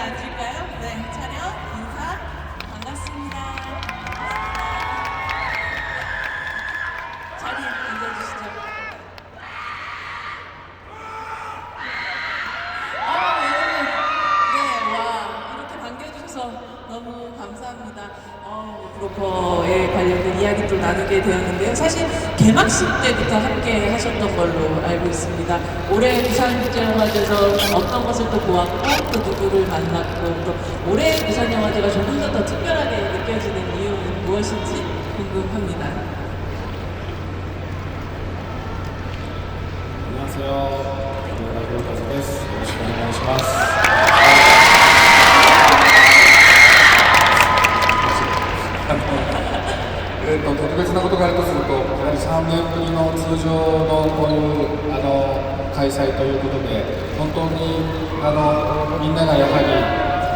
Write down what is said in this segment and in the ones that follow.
앉을까요? 네, 촬영, 인사, 반갑습니다. 자리에 앉아주시죠. 여러분, 네, 와, 이렇게 반겨주셔서 너무 감사합니다. 브로커에 관련된 이야기 또 나누게 되었는데요. 사실 개막식 때부터 함께 하셨던 걸로 알고 있습니다. 올해 부산국제영화제에서 어떤 것을 또 보았고 또 누구를 만났고 또 올해 부산영화제가 조금 더 특별하게 느껴지는 이유는 무엇인지 궁금합니다. 안녕하세요. 김연아 브로커즈です. よろしくお願いします。特別なことがあるとすると、やはり3年ぶりの通常のこういう開催ということで、本当にみんながやはり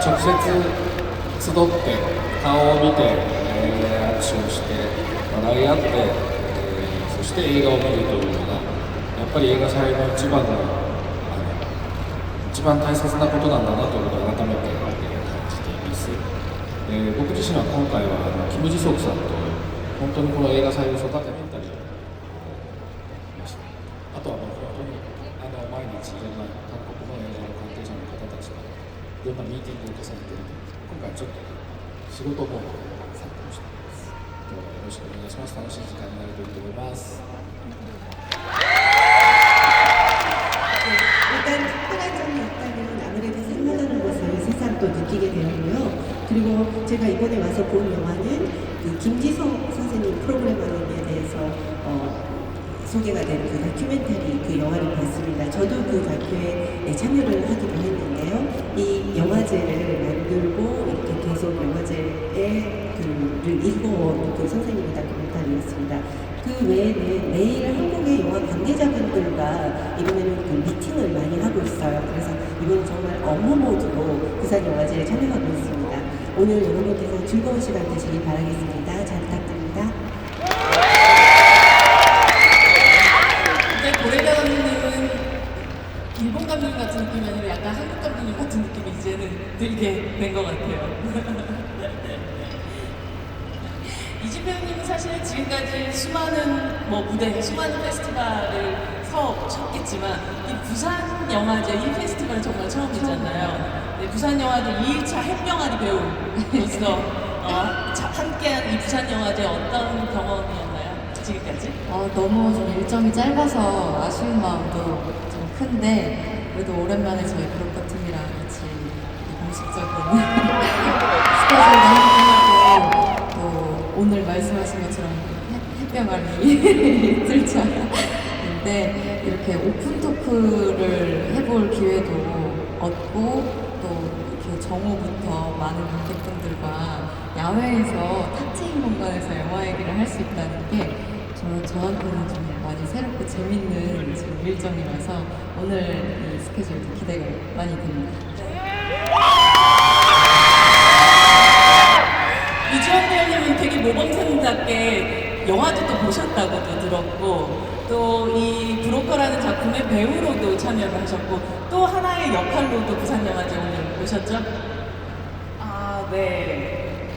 直接集って顔を見て、握手をして笑い合って、そして映画を見るというのがやっぱり映画祭の一番大切なことなんだなということを改めて感じています。僕自身は今回はキム・ジソクさんと本当にこの映画祭を育ててみたりました。あとは本当に毎日いろんな各国の映画の関係者の方たちといろんなミーティングを重ねているので、今回ちょっと仕事モードで参加をしています。どうもよろしくお願いします。楽しい時間になるといいと思います。 일단 특별한 점이 있다면 아무래도 생각하는 것을 새삼 또 느끼게 되었고요. 그리고 제가 이번에 와서 본 영화는 그 김지성 선생님 프로그래머님에 대해서 소개가 된 그 다큐멘터리 그 영화를 봤습니다. 저도 그 다큐에 참여를 하기도 했는데요. 이 영화제를 만들고 이렇게 계속 영화제에 그를 읽어온 그 선생님의 다큐멘터리였습니다. 그 외에는 매일 한국의 영화 관계자분들과 이번에는 그 미팅을 많이 하고 있어요. 그래서 이번에 정말 업무 모드로 부산영화제에 참여하고 있습니다. 오늘 여러분께서 즐거운 시간 되시길 바라겠습니다. 잘 부탁드립니다. 네, 고레가 감독님은 일본 감독님 같은 느낌이 아니라 약간 한국 감독님 같은 느낌이 이제는 들게 된 것 같아요. 이진배우님은 사실 지금까지 수많은 무대, 수많은 페스티벌을 섰겠지만 이 부산 영화제 이 페스티벌은 정말 처음이잖아요. 네, 부산 영화제 2일차 핵병아리 배우로서 함께한 이 부산 영화제 어떤 경험이었나요? 지금까지? 너무 좀 일정이 짧아서 아쉬운 마음도 좀 큰데 그래도 오랜만에 저희 브로커 팀이랑 같이 공식적인 스케줄도 함께하고 또 오늘 말씀하신 것처럼 햇병아리 이틀차인데 이렇게 오픈 토크를 해볼 기회도 얻고 또 이렇게 정오부터 많은 관객분들과 야외에서 탁 트인 공간에서 영화 얘기를 할 수 있다는 게 저한테는 좀 많이 새롭고 재밌는 지금 일정이라서 오늘 이 스케줄도 기대가 많이 됩니다. 이주원 배우님은 되게 모범생답게 영화도 또 보셨다고도 들었고 또 이 브로커라는 작품의 배우로도 참여를 하셨고 또 하나의 역할로도 부산영화제 오늘 오셨죠? 네.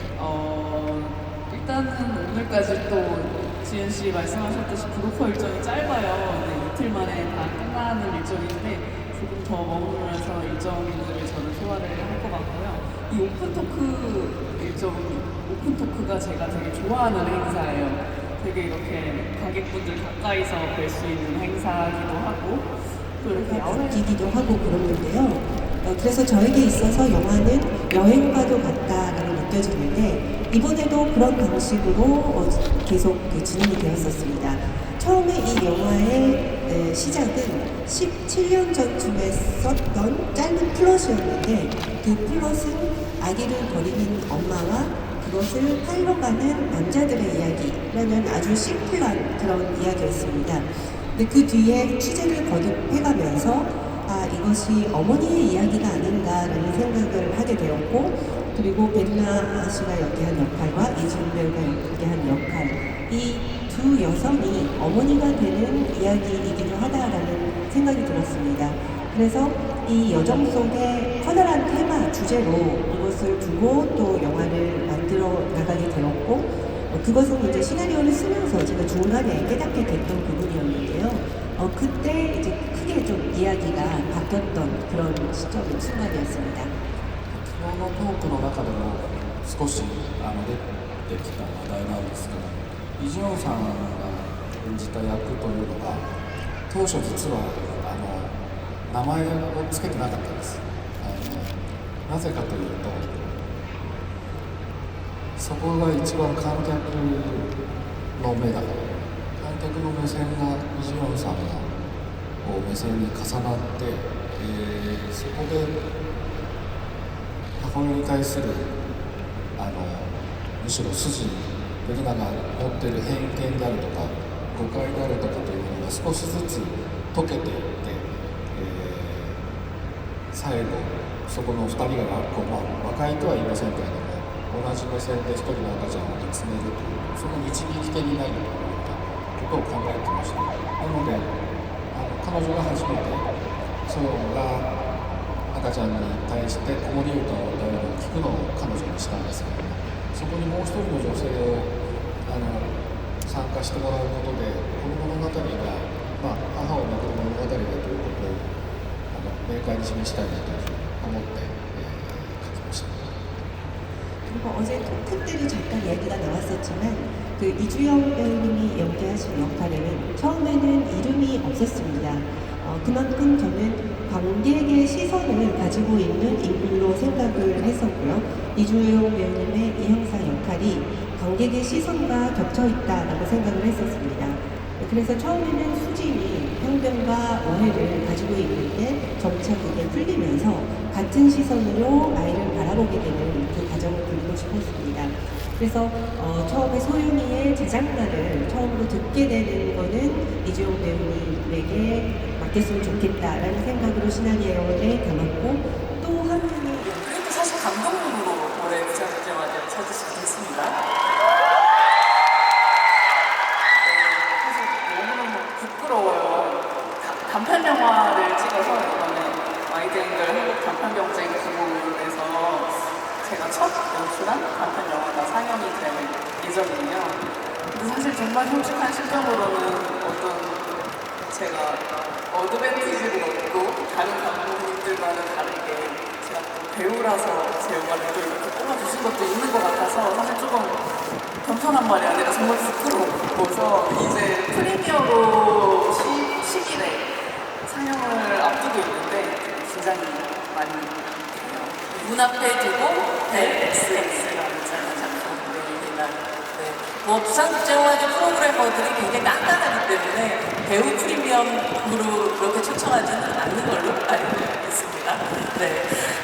일단은 오늘까지 또 지은 씨 말씀하셨듯이 브로커 일정이 짧아요. 네, 이틀 만에 다 끝나는 일정인데 조금 더 머무르면서 일정들을 저는 소화를 할 것 같고요. 이 오픈 토크가 제가 되게 좋아하는 행사예요. 되게 이렇게 관객분들 가까이서 뵐 수 있는 행사기도 하고 또 이렇게 느끼기도 하고 그러는데요. 그래서 저에게 있어서 영화는 여행과도 같다라고 느껴지는데 이번에도 그런 방식으로 계속 진행이 되었었습니다. 처음에 이 영화의 시작은 17년 전쯤에 썼던 짧은 플롯이었는데 그 플롯은 아기를 버리는 엄마와 그것을 팔러 가는 남자들의 이야기라는 아주 심플한 그런 이야기였습니다. 근데 그 뒤에 취재를 거듭해가면서 이것이 어머니의 이야기가 아닌가라는 생각을 하게 되었고 그리고 베르나 씨가 연기한 역할과 이지훈 배우가 연기한 역할 이 두 여성이 어머니가 되는 이야기이기도 하다라는 생각이 들었습니다. 그래서 이 여정 속에 커다란 테마 주제로 이것을 두고 또 영화를 만들어 나가게 되었고 그것은 이제 시나리오를 쓰면서 제가 중간에 깨닫게 됐던 부분이었는데요. 그때 이제 크게 좀 이야기가 바뀌었던 그런 순간이었습니다. 昨日のトークの中でも少し出てきた話題なんですけど、イ・ジュンさんが演じた役というのが当初実は名前を付けてなかったんです。なぜかというと、そこが一番観客の目だから、観客の目線がイ・ジュンさんの目線に重なって、そこで母親に対するむしろ筋ベルナが持っている偏見であるとか誤解であるとかというものが少しずつ解けていって、最後そこの2人が和解とは言いませんけれども同じ目線で1人の赤ちゃんを見つめるというその導き手になるようなことを考えてました。なので彼女が初めてソヨンが赤ちゃんに対して子守歌を歌うのを聞くのを彼女にしたんですけども、そこにもう一人の女性を参加してもらうことでこの物語が、母をめぐる物語だということを明快に示したいなと思って、書きました。 그리고 어제 토크 때도 잠깐 이야기가 나왔었지만 그 이주영 배우님이 연기하신 역할에는 처음에는 이름이 없었습니다. 그만큼 저는 관객의 시선을 가지고 있는 인물로 생각을 했었고요. 이주영 배우님의 이 형사 역할이 관객의 시선과 겹쳐 있다라고 생각을 했었습니다. 그래서 처음에는 수진이 편견과 오해를 가지고 있는데 점차 그게 풀리면서 같은 시선으로 아이를 바라보게 되는 그 과정을 그리고 싶었습니다. 그래서 처음에 소윤이의 재장난을 처음으로 듣게 되는 거는 이주영 배우님에게 맡겼으면 좋겠다라는 생각으로 시나리오에 담았고 또 한 분이 그래도 사실 감독님으로 올해 부산국제영화제를 찾으시게 됐습니다. 사실 너무너무 부끄러워요. 단편 영화를 찍어서 이번에 와이드앵글 한국 단편 경쟁 부분에서 제가 첫 연출한 단편 영화가 상영이 될 예정이에요. 근데 사실 정말 솔직한 심정으로는 어떤 제가 어드밴티지를 얻고 다른 감독님들과는 다르게 제가 또 배우라서 제 영화를 또 이렇게 뽑아주신 것도 있는 것 같아서 사실 조금 겸손한 말이 아니라 정말 부끄러워서 이제 프리미어로 10일에 상영을 앞두고 있는데 긴장이 많이 돼요. 눈앞에 두고 될 XX라는 작품입니다. 뭐 부산국제영화제 프로그래머들이 굉장히 깐깐하기 때문에 배우 프리미엄으로 그렇게 초청하지는 않는 걸로 알고 있습니다. 네.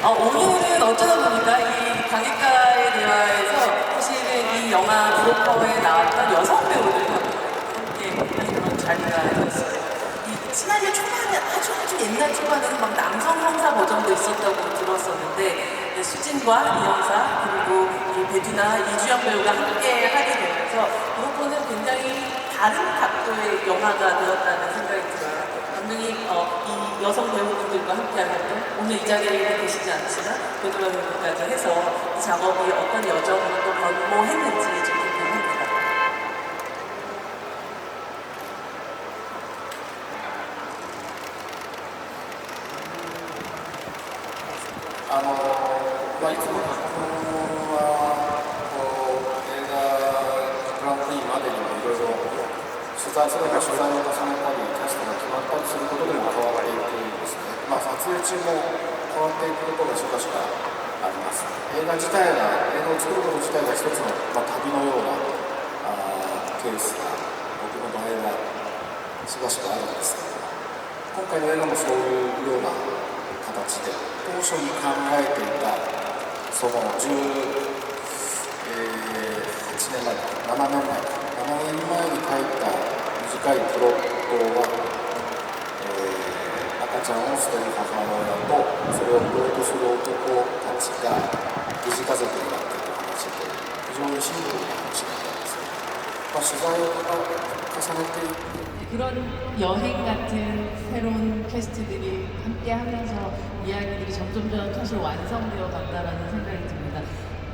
오늘은 어쩌다 보니까 이 관객과의 대화에서 사실은 이 영화 브로커에 나왔던 여성 배우들과 함께 하는 그런 자리가 있었어요. 이 시나리오 초반에 아주 옛날 초반에는 막 남성 형사 버전도 있었다고 들었었는데 수진과 이 형사 그리고 이 배두나 이주영 배우가 함께 하게 되면서 브로커는 굉장히 다른 각도의 영화가 되었다는 생각이 들어요. 감독님 이 여성 배우분들과 함께 하셨던 오늘 이 자리에 계시지 않지만 배두나 배우까지 해서 이 작업이 어떤 여정을 또 건모했는지 좀 궁금합니다.いつも脚本は映画グランプリまでにもいろいろそれが取材を重ねたりキャストが決まったりすることでも変わっていくんですね。撮影中も変わっていくことがしばしばあります。映画を作ること自体が一つの、旅のようなケースが僕の場合はしばしばあるんですけど、今回の映画もそういうような形で当初に考えていたその7年前に書いた短いプロットは、赤ちゃんを捨てる母親とそれを売ろうとする男たちが疑似家族になっている話で非常にシンプルな話だったんです。取材を重ねていって 그런 여행 같은 새로운 캐스트들이 함께 하면서 이야기들이 점점 사실 완성되어 간다라는 생각이 듭니다.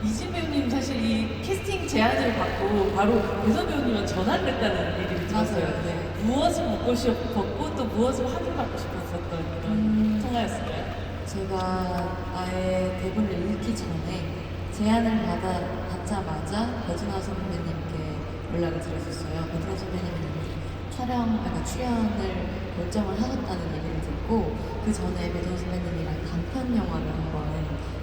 이진 배우님 사실 이 캐스팅 제안을 받고 바로 배선 배우님과 전화를 했다는 얘기를 들었어요. 맞아요. 네. 무엇을 먹고 싶었고 또 무엇을 확인받고 싶었었던 그런 통화였을까요? 제가 아예 대본을 읽기 전에 제안을 받자마자 배준하 선배님께 연락을 드렸었어요. 배준하 선배님은 그러니까 출연을 결정을 하셨다는 얘기를 듣고 그 전에 배준하 선배님이랑 단편 영화를 한번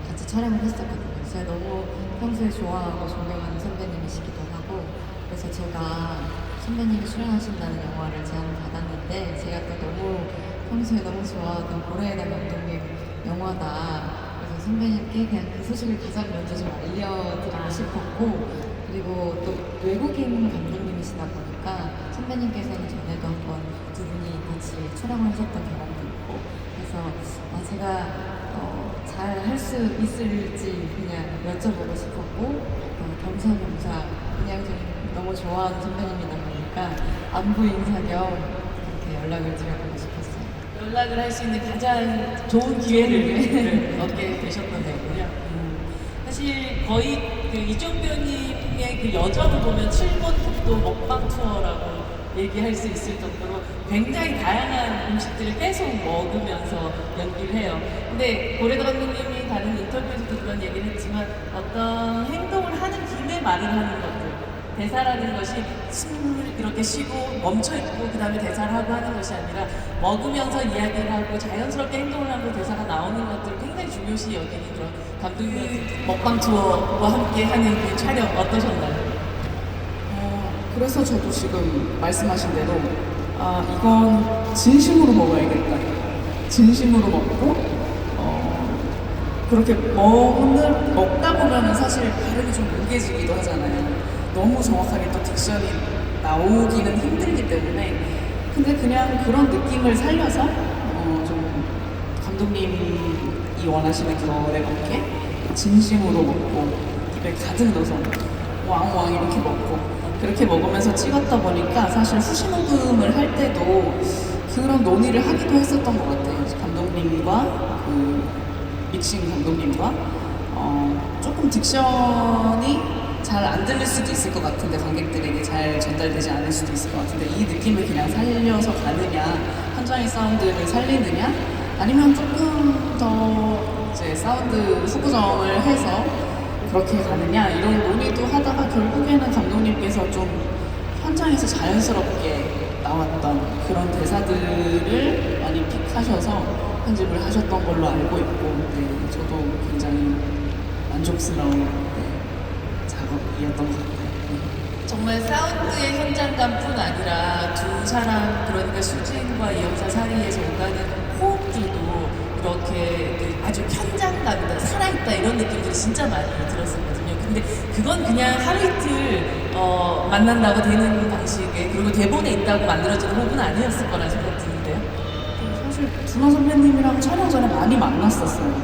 같이 촬영을 했었거든요. 제가 너무 평소에 좋아하고 존경하는 선배님이시기도 하고 그래서 제가 선배님이 출연하신다는 영화를 제안을 받았는데 제가 또 너무 평소에 너무 좋아하던 고레에다 감독님 영화다. 그래서 선배님께 그냥 그 소식을 가장 먼저 좀 알려드리고 싶었고 그리고 또 외국인 감독님이시다 보니까 선배님께서는 전에도 한번 두 분이 같이 촬영을 하셨던 경험도 있고 그래서 제가 잘 할 수 있을지 그냥 여쭤보고 싶었고 겸사겸사 그냥 좀 너무 좋아하는 선배님이다 보니까 안부 인사 겸 이렇게 연락을 드려보고 싶었어요. 연락을 할 수 있는 가장 좋은 기회를 얻게 되셨던 거군요. 사실 거의 그 이종 배우님의 그 여정을 보면 7번 국도 먹방 투어라고 얘기할 수 있을 정도로 굉장히 다양한 음식들을 계속 먹으면서 연기를 해요. 근데 고레다 감독님이 다른 인터뷰에서도 그런 얘기를 했지만 어떤 행동을 하는 김에 말을 하는 것들 대사라는 것이 숨을 이렇게 쉬고 멈춰있고 그 다음에 대사를 하고 하는 것이 아니라 먹으면서 이야기를 하고 자연스럽게 행동을 하고 대사가 나오는 것들을 굉장히 중요시 여기는 그런 감독님 먹방 투어와 함께 하는 그 촬영 어떠셨나요? 그래서 저도 지금 말씀하신 대로 이건 진심으로 먹어야겠다. 진심으로 먹고 그렇게 먹다 보면은 사실 발음이 좀 뭉개지기도 하잖아요. 너무 정확하게 또 딕션이 나오기는 힘들기 때문에 근데 그냥 그런 느낌을 살려서 좀 감독님이 원하시는 결에 맞게 진심으로 먹고 입에 가득 넣어서 왕왕 이렇게 먹고 그렇게 먹으면서 찍었다 보니까 사실 후시녹음을 할 때도 그런 논의를 하기도 했었던 것 같아요. 감독님과 그 믹싱 감독님과 조금 딕션이 잘 안 들릴 수도 있을 것 같은데 관객들에게 잘 전달되지 않을 수도 있을 것 같은데 이 느낌을 그냥 살려서 가느냐 현장의 사운드를 살리느냐 아니면 조금 더 이제 사운드 후구정을 해서 그렇게 가느냐 이런 논의도 하다가 결국에는 감독님께서 좀 현장에서 자연스럽게 나왔던 그런 대사들을 많이 픽하셔서 편집을 하셨던 걸로 알고 있고 네, 저도 굉장히 만족스러운 작업이었던 것 같아요. 정말 사운드의 현장감뿐 아니라 두 사람 그러니까 수진과 이영사 사이에서 오가는 호흡들도 이렇게 그 아주 현장감이다 살아있다 이런 느낌들이 진짜 많이 들었었거든요. 근데 그건 그냥 하루 이틀 만난다고 되는 방식의 그리고 대본에 있다고 만들어지는 호흡은 아니었을 거라 생각 드는데요. 사실 준하 선배님이랑 촬영 전에 많이 만났었어요.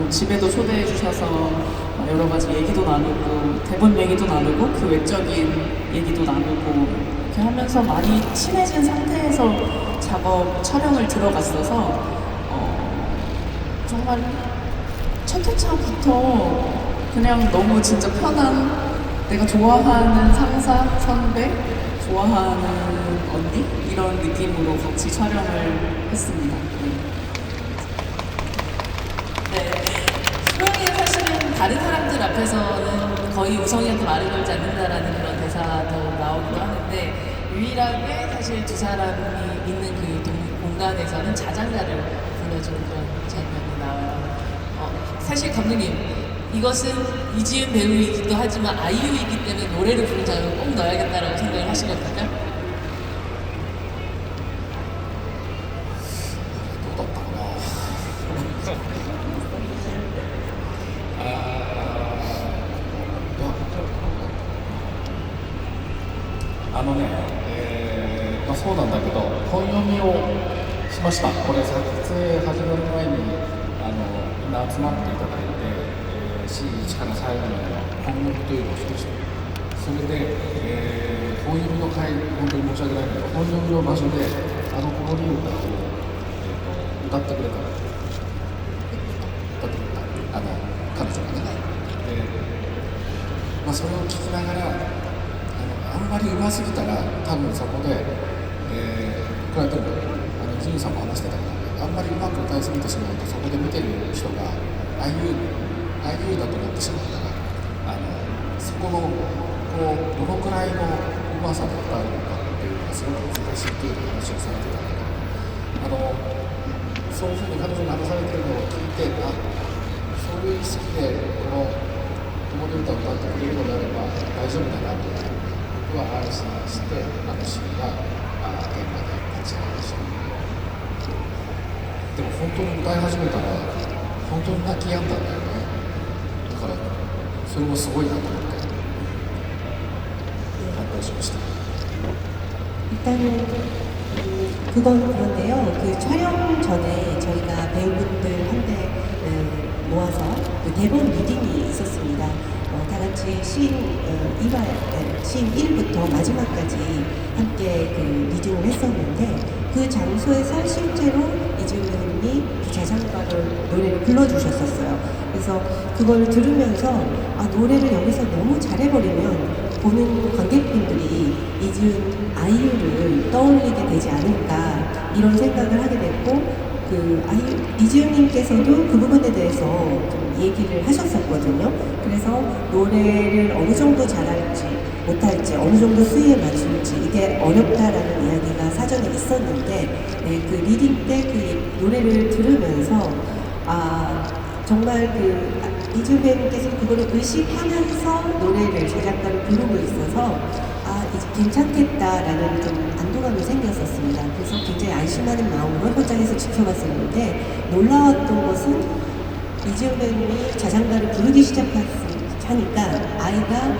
집에도 초대해 주셔서 여러 가지 얘기도 나누고 대본 얘기도 나누고 그 외적인 얘기도 나누고 이렇게 하면서 많이 친해진 상태에서 작업 촬영을 들어갔어서 정말 첫 회차부터 그냥 너무 진짜 편한 내가 좋아하는 상사, 선배, 좋아하는 언니 이런 느낌으로 같이 촬영을 했습니다. 네. 수영이 사실은 다른 사람들 앞에서는 거의 우성이한테 말을 걸지 않는다라는 그런 대사도 나오기도 하는데 유일하게 사실 두 사람이 있는 그 공간에서는 자장가를 불러주는 그런 장면이 나와요. 사실 감독님 이것은 이지은 배우이기도 하지만 아이유이기 때문에 노래를 부르는 장면을 꼭 넣어야겠다라고 생각을 하신 겁니까? どうだったかなそうなんだけど本読みをしました。これ撮影始める前にみんな集まっていただいて、C1から最後までの本読みというのをしました。そそれで、本読みの会、本当に申し訳ないけど、本読みの場所で、この歌を、歌ってくれたら、歌ってくれた、彼女がね。で、それを聞きながら、あんまり上手すぎたら、多分そこで、クライトンジンさんも話してたけど、あんまりうまく歌いすぎてしまうと、そこで見てる人が、ああいうだとなってしまうから、そこの、どのくらいのうまさで歌うのかっていうのがすごく難しいっていう話をされてたんだけど、そういうふうに彼女が話されてるのを聞いて、そういう意識でこの子守歌を歌ってくれるのであれば大丈夫だなと僕は安心して私が現場で立ち会いました。でも本当に歌い始めたら本当に泣き止んだんだよね。だからそれもすごいなと思って感動しました。 일단은 그건 그런데요. 그 촬영 전에 저희가 배우분들한테 모아서 그 대본 리딩이 있었습니다. 다 같이 씬 1부터 마지막까지 함께 그 리딩을 했었는데 그 장소에서 실제로 이주민이 그 자장가를 노래를 불러주셨었어요. 그래서 그걸 들으면서 노래를 여기서 너무 잘해버리면 보는 관객분들이 이지은 아이유를 떠올리게 되지 않을까 이런 생각을 하게 됐고 그 이지은님께서도 그 부분에 대해서 좀 얘기를 하셨었거든요. 그래서 노래를 어느 정도 잘할지 못할지 어느 정도 수위에 맞출지 이게 어렵다라는 이야기가 사전에 있었는데 그 리딩 때 그 노래를 들으면서 정말 그 이주배님께서 그거를 의식하면서 노래를 제작가를 부르고 있어서 이제 괜찮겠다라는 좀 안도감이 생겼었습니다. 그래서 굉장히 안심하는 마음으로 현장에서 지켜봤었는데 놀라웠던 것은 이주배님이 자장가를 부르기 시작하니까 아이가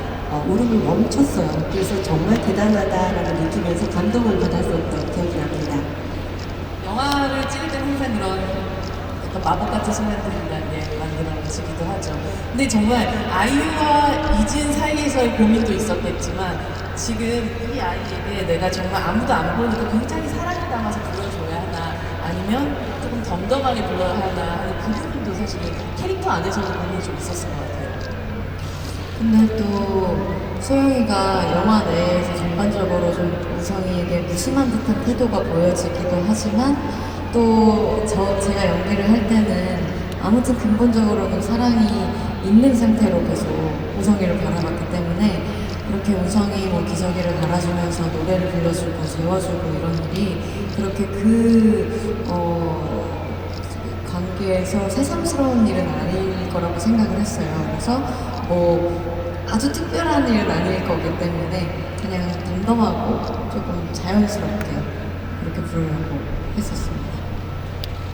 울음을 멈췄어요. 그래서 정말 대단하다라고 느끼면서 감동을 받았었던 기억이 납니다. 영화를 찍을 때는 항상 그런 약간 마법 같은 순간들이 만들어지기도 하죠. 근데 정말 아이유와 이지은 사이에서의 고민도 있었겠지만 지금 이 아이에게 내가 정말 아무도 안 보니까 굉장히 사랑을 담아서 불러줘야 하나 아니면 조금 덤덤하게 불러야 하나 하는 그 부분도 사실 캐릭터 안에서도 고민이 좀 있었을 것 같아요. 근데 또 소영이가 영화 내에서 전반적으로 좀 우성이에게 무심한 듯한 태도가 보여지기도 하지만 또 제가 연기를 할 때는 아무튼 근본적으로는 사랑이 있는 상태로 계속 우성이를 바라봤기 때문에 그렇게 우성이 뭐 기저귀를 갈아주면서 노래를 불러주고 재워주고 이런 일이 그렇게 관계에서 새삼스러운 일은 아닐 거라고 생각을 했어요. 그래서 뭐 아주 특별한 일은 아닐 거기 때문에 그냥 덤덤하고 조금 자연스럽게 그렇게 부르려고 했었습니다.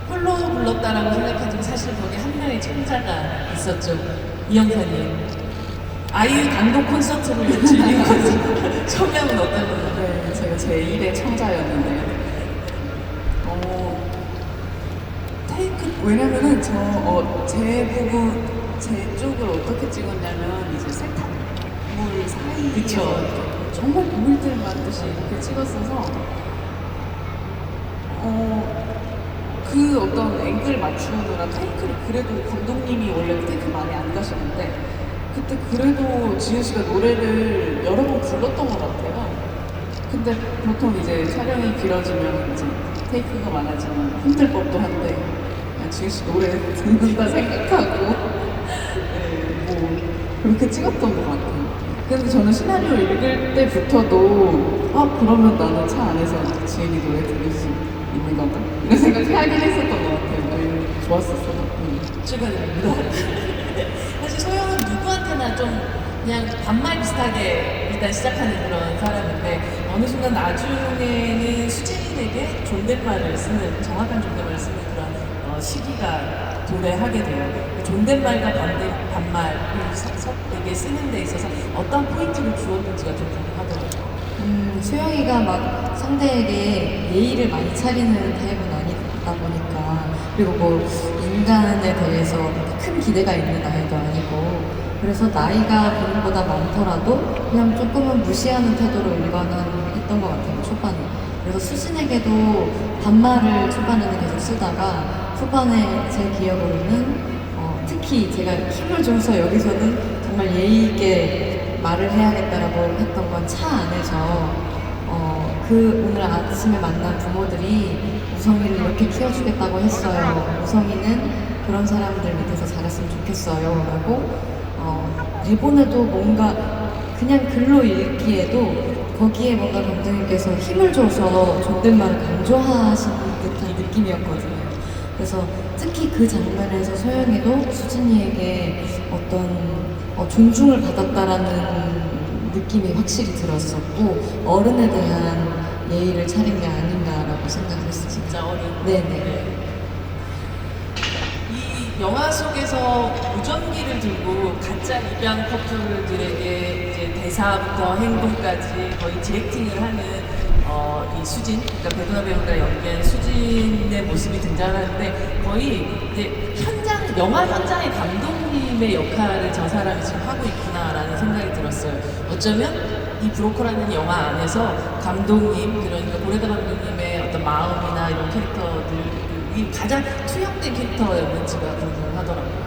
홀로 불렀다라고 생각하지만 사실 거기 한 명의 청자가 있었죠. 이영사님. 아이유 단독 콘서트를 즐긴 콘서트. 소감은 어떠셨나요? 네, 제가 제1의 청자였는데요. 왜냐면은 제 부분, 제 쪽을 어떻게 찍었냐면 이제 세탁물 사이에 그쵸. 정말 물들 맞듯이 이렇게 찍었어서 그 어떤 앵글 맞추느라 테이크를 그래도 감독님이 원래 테이크 많이 안 가시는데 그때 그래도 지은 씨가 노래를 여러 번 불렀던 것 같아요. 근데 보통 이제 촬영이 길어지면 이제 테이크가 많아지면 힘들 법도 한데 그냥 지은 씨 노래 듣는다 생각하고 뭐 그렇게 찍었던 것 같아요. 근데 저는 시나리오 읽을 때부터도 그러면 나는 차 안에서 지은이 노래 들을 수 있는 건가? 이런 생각하긴 했었던 것 같아요. 좋았었어요. 축하드립니다. 사실 소영은 누구한테나 좀 그냥 반말 비슷하게 일단 시작하는 그런 사람인데 어느 순간 나중에는 수진에게 존댓말을 쓰는 정확한 존댓말을 쓰는 그런 시기가 도래하게 돼요. 존댓말과 반말을 이게 쓰는 데 있어서 어떤 포인트를 주었는지가 좀 궁금하더라고요. 소영이가 막 상대에게 예의를 많이 차리는 타입은 아니다 보니까 그리고 뭐 인간에 대해서 큰 기대가 있는 아이도 아니고 그래서 나이가 본인보다 많더라도 그냥 조금은 무시하는 태도로 일관했던 것 같아요, 초반에. 그래서 수진에게도 반말을 초반에는 계속 쓰다가 후반에 제 기억으로는 특히 제가 힘을 줘서 여기서는 정말 예의 있게 말을 해야겠다라고 했던 건 차 안에서 그 오늘 아침에 만난 부모들이 우성이를 이렇게 키워주겠다고 했어요. 우성이는 그런 사람들 밑에서 자랐으면 좋겠어요. 라고 대본에도 뭔가 그냥 글로 읽기에도 거기에 뭔가 감독님께서 힘을 줘서 존댓말을 강조하시는 듯한 느낌이었거든요. 그래서 특히 그 장면에서 소영이도 수진이에게 어떤 존중을 받았다라는 느낌이 확실히 들었었고 어른에 대한 예의를 차린 게 아닌가라고 생각을 했습니다. 진짜 어린. 네네. 이 영화 속에서 무전기를 들고 가짜 입양 커플들에게 이제 대사부터 행동까지 거의 디렉팅을 하는 이 수진, 그러니까 배두나 배우가 연기한 수진의 모습이 등장하는데 거의 이제 영화 현장의 감독님의 역할을 저 사람이 지금 하고 있구나라는 생각이 들었어요. 어쩌면 이 브로커라는 영화 안에서 감독님, 그러니까 고레다 감독님의 어떤 마음이나 이런 캐릭터들이 가장 투영된 캐릭터였는지가 궁금하더라고요.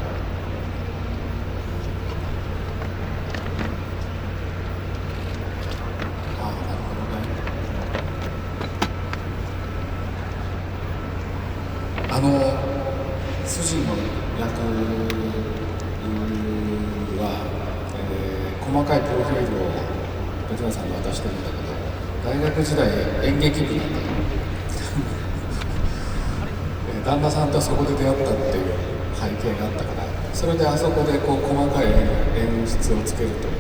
아,なるほどね。筋の役は、細かいプロフィールをベテランさんに渡してるんだけど、大学時代演劇部なんだよ。旦那さんとそこで出会ったっていう背景があったから、それであそこでこう細かい演出をつけるという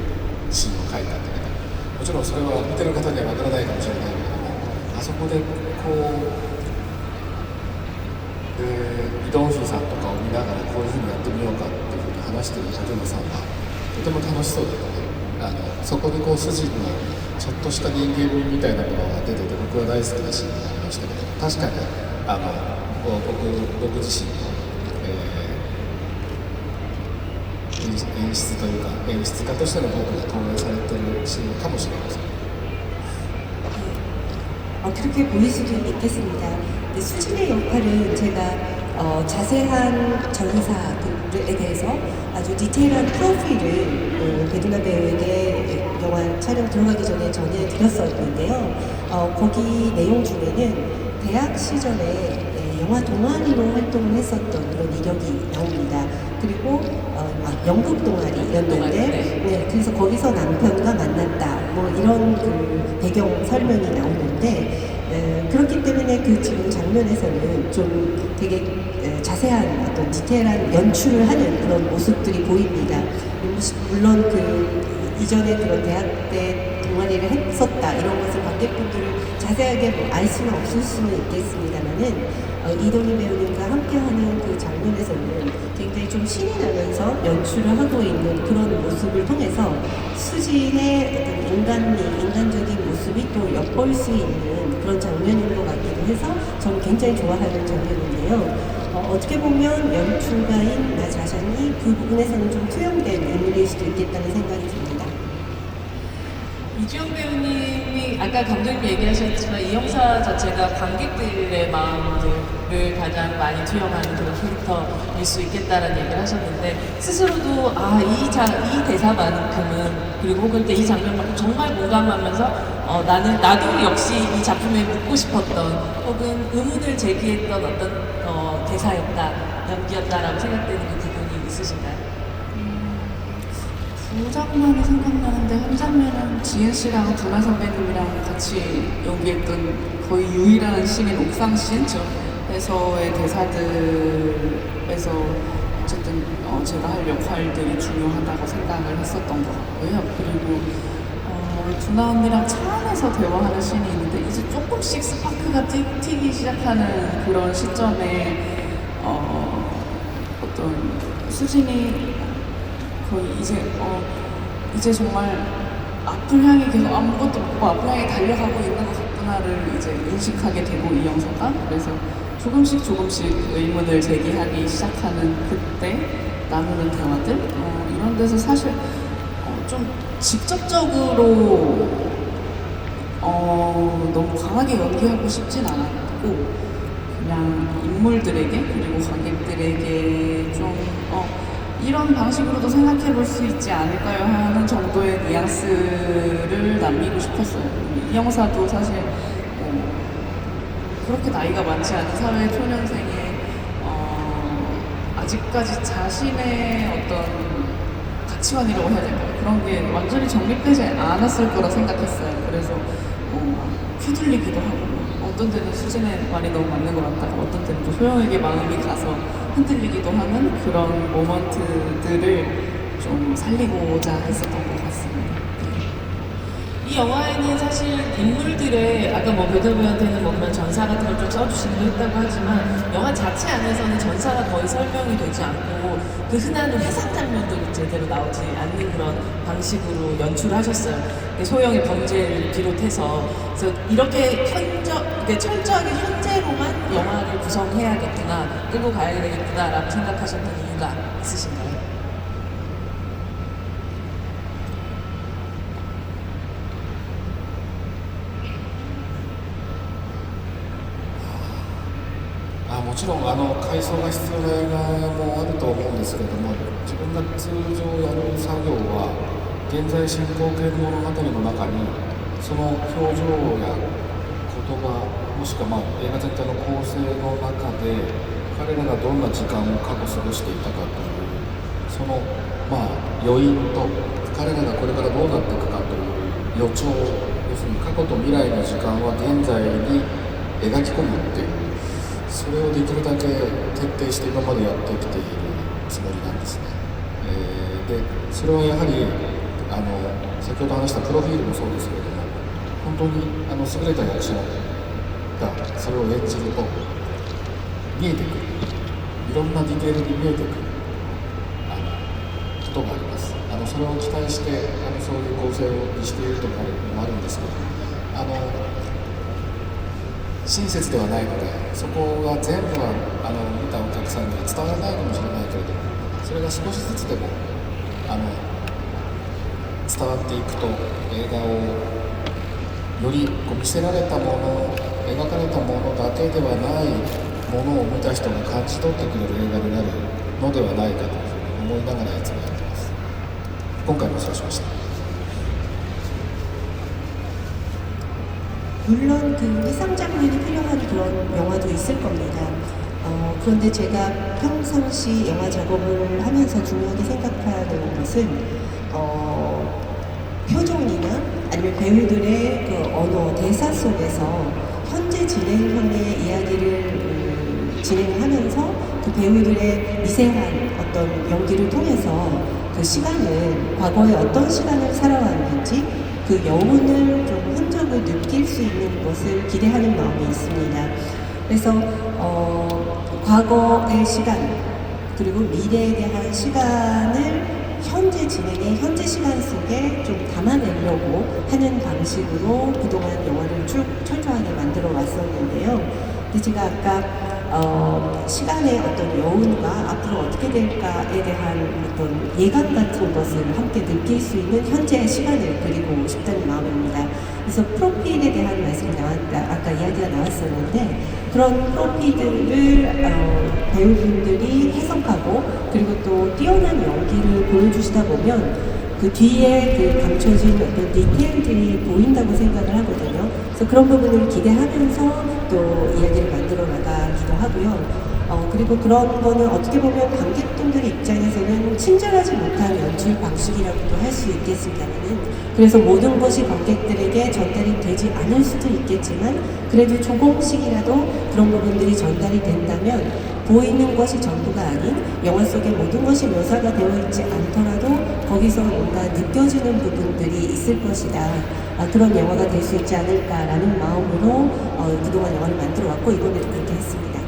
シーンを書いたんだけど、もちろんそれは見てる方にはわからないかもしれないけれども、あそこでこうイ・ドンフィさんとかを見ながらこういうふうにやってみようかっていうふうに話している立野さんはとても楽しそうだったね。そこでこう筋にちょっとした人間味みたいなものが出てて僕は大好きなシーンになりましたけど、確かに僕自身の、演出というか演出家としての僕が投影されているシーンかもしれません。 그렇게 보일 수도 있겠습니다. 근데 수진의 역할은 제가 자세한 전사들에 대해서 아주 디테일한 프로필을 배두나 배우에게 영화 촬영 들어가기 전에 전해드렸었는데요. 거기 내용 중에는 대학 시절에 영화 동아리로 활동을 했었던 그런 이력이 나옵니다. 그리고 연극 동아리였는데, 네, 그래서 거기서 남편과 만났다, 뭐 이런 그 배경 설명이 나오는데, 그렇기 때문에 그 지금 장면에서는 좀 되게 자세한 어떤 디테일한 연출을 하는 그런 모습들이 보입니다. 물론 그 이전에 그런 대학 때 동아리를 했었다 이런 것을 관객분들을 자세하게 뭐 알 수는 없을 수는 있겠습니다만은 이동희 배우님과 함께하는 그 장면에서는 굉장히 좀 신이 나면서 연출을 하고 있는 그런 모습을 통해서 수진의 어떤 인간미, 인간적인 모습이 또 엿볼 수 있는 그런 장면인 것 같기도 해서 저는 굉장히 좋아하는 장면인데요. 어떻게 보면 연출가인 나 자신이 그 부분에서는 좀 투영된 인물일 수도 있겠다는 생각이 듭니다. 이주영 배우님이 아까 감독님 얘기하셨지만 이 영화 자체가 관객들의 마음들을 가장 많이 투영하는 그런 캐릭터일 수 있겠다라는 얘기를 하셨는데 스스로도 이 대사만큼은 그리고 혹은 이 장면만큼 정말 공감하면서 나도 역시 이 작품에 묻고 싶었던 혹은 의문을 제기했던 어떤 대사였다, 연기였다라고 생각되는 그 부분이 있으신가요? 두 장면이 생각나는데 한 장면은 지은 씨랑 두나 선배님이랑 같이 연기했던 거의 유일한 씬인 옥상 씬에서의 대사들에서 어쨌든 제가 할 역할들이 중요하다고 생각을 했었던 것 같고요. 그리고 두나 언니랑 차 안에서 대화하는 씬이 있는데 이제 조금씩 스파크가 튀기 시작하는 그런 시점에 어떤 수진이 거의 이제 정말 앞을 향해 계속 아무것도 없고 앞을 향해 달려가고 있는 것 같구나를 이제 인식하게 되고 이 영화가 그래서 조금씩 의문을 제기하기 시작하는 그때 나누는 대화들 이런 데서 사실 좀 직접적으로 너무 강하게 연기하고 싶진 않았고 그냥 인물들에게 그리고 관객들에게 좀 이런 방식으로도 생각해 볼 수 있지 않을까요 하는 정도의 뉘앙스를 남기고 싶었어요. 이 영사도 사실 그렇게 나이가 많지 않은 사회 초년생의 아직까지 자신의 어떤 가치관이라고 해야 될까요? 그런 게 완전히 정립되지 않았을 거라 생각했어요. 그래서 휘둘리기도 하고 어떤 때는 수진의 말이 너무 맞는 것 같다가 어떤 때는 또 소영에게 마음이 가서 흔들리기도 하는 그런 모먼트들을 좀 살리고자 했었던 것 같습니다. 이 영화에는 사실 인물들의 아까 뭐 배우들한테는 뭐 그런 전사 같은 걸 좀 써주시기도 했다고 하지만 영화 자체 안에서는 전사가 거의 설명이 되지 않고 그 흔한 회상 장면들이 제대로 나오지 않는 그런 방식으로 연출을 하셨어요. 소영의 범죄를 비롯해서 그래서 이렇게 철저하게 현재로만 영화를 구성해야겠구나, 끌고 가야 되겠구나라고 생각하셨던 이유가 있으신가요?もちろん階層が必要な映画もあると思うんですけれども、自分が通常やる作業は現在進行形の物語の中にその表情や言葉もしくは映画全体の構成の中で彼らがどんな時間を過去過ごしていたかというその余韻と彼らがこれからどうなっていくかという予兆、要するに過去と未来の時間は現在に描き込むっていうそれをできるだけ徹底して今までやってきているつもりなんですね。でそれはやはり先ほど話したプロフィールもそうですけれども本当に優れた役者がそれを演じると見えてくるいろんなディテールに見えてくることがあります。それを期待してそういう構成にしているところもあるんですけど親切ではないのでそこが全部は見たお客さんには伝わらないかもしれないけれどもそれが少しずつでも伝わっていくと映画をより見せられたもの描かれたものだけではないものを見た人が感じ取ってくれる映画になるのではないかと思いながらいつもやってます。今回もそうしました。 물론 그 회상 장면이 필요한 그런 영화도 있을 겁니다. 그런데 제가 평상시 영화 작업을 하면서 중요하게 생각하는 것은 표정이나 아니면 배우들의 그 언어, 대사 속에서 현재 진행형의 이야기를 진행하면서 그 배우들의 미세한 어떤 연기를 통해서 그 시간을 과거에 어떤 시간을 살아왔는지 그 여운을 좀 흔적을 느낄 수 있는 것을 기대하는 마음이 있습니다. 그래서 과거의 시간 그리고 미래에 대한 시간을 현재 진행의 현재 시간 속에 좀 담아내려고 하는 방식으로 그동안 영화를 쭉 철저하게 만들어 왔었는데요. 근데 제가 아까 시간의 어떤 여운과 앞으로 어떻게 될까에 대한 어떤 예감 같은 것을 함께 느낄 수 있는 현재의 시간을 그리고 싶다는 마음입니다. 그래서 프로필에 대한 말씀이 아까 이야기가 나왔었는데 그런 프로필들을 배우분들이 해석하고 그리고 또 뛰어난 연기를 보여주시다 보면 그 뒤에 그 감춰진 어떤 디테일들이 보인다고 생각을 하거든요. 그래서 그런 부분을 기대하면서 또 이야기를 만들어 나가기도 하고요. 그리고 그런 거는 어떻게 보면 관객분들 입장에서는 친절하지 못한 연출 방식이라고도 할 수 있겠습니다만은 그래서 모든 것이 관객들에게 전달이 되지 않을 수도 있겠지만 그래도 조금씩이라도 그런 부분들이 전달이 된다면 보이는 것이 전부가 아닌 영화 속의 모든 것이 묘사가 되어 있지 않더라도 거기서 뭔가 느껴지는 부분들이 있을 것이다. 그런 영화가 될 수 있지 않을까라는 마음으로 그동안 영화를 만들어 왔고 이번에도 그렇게 했습니다.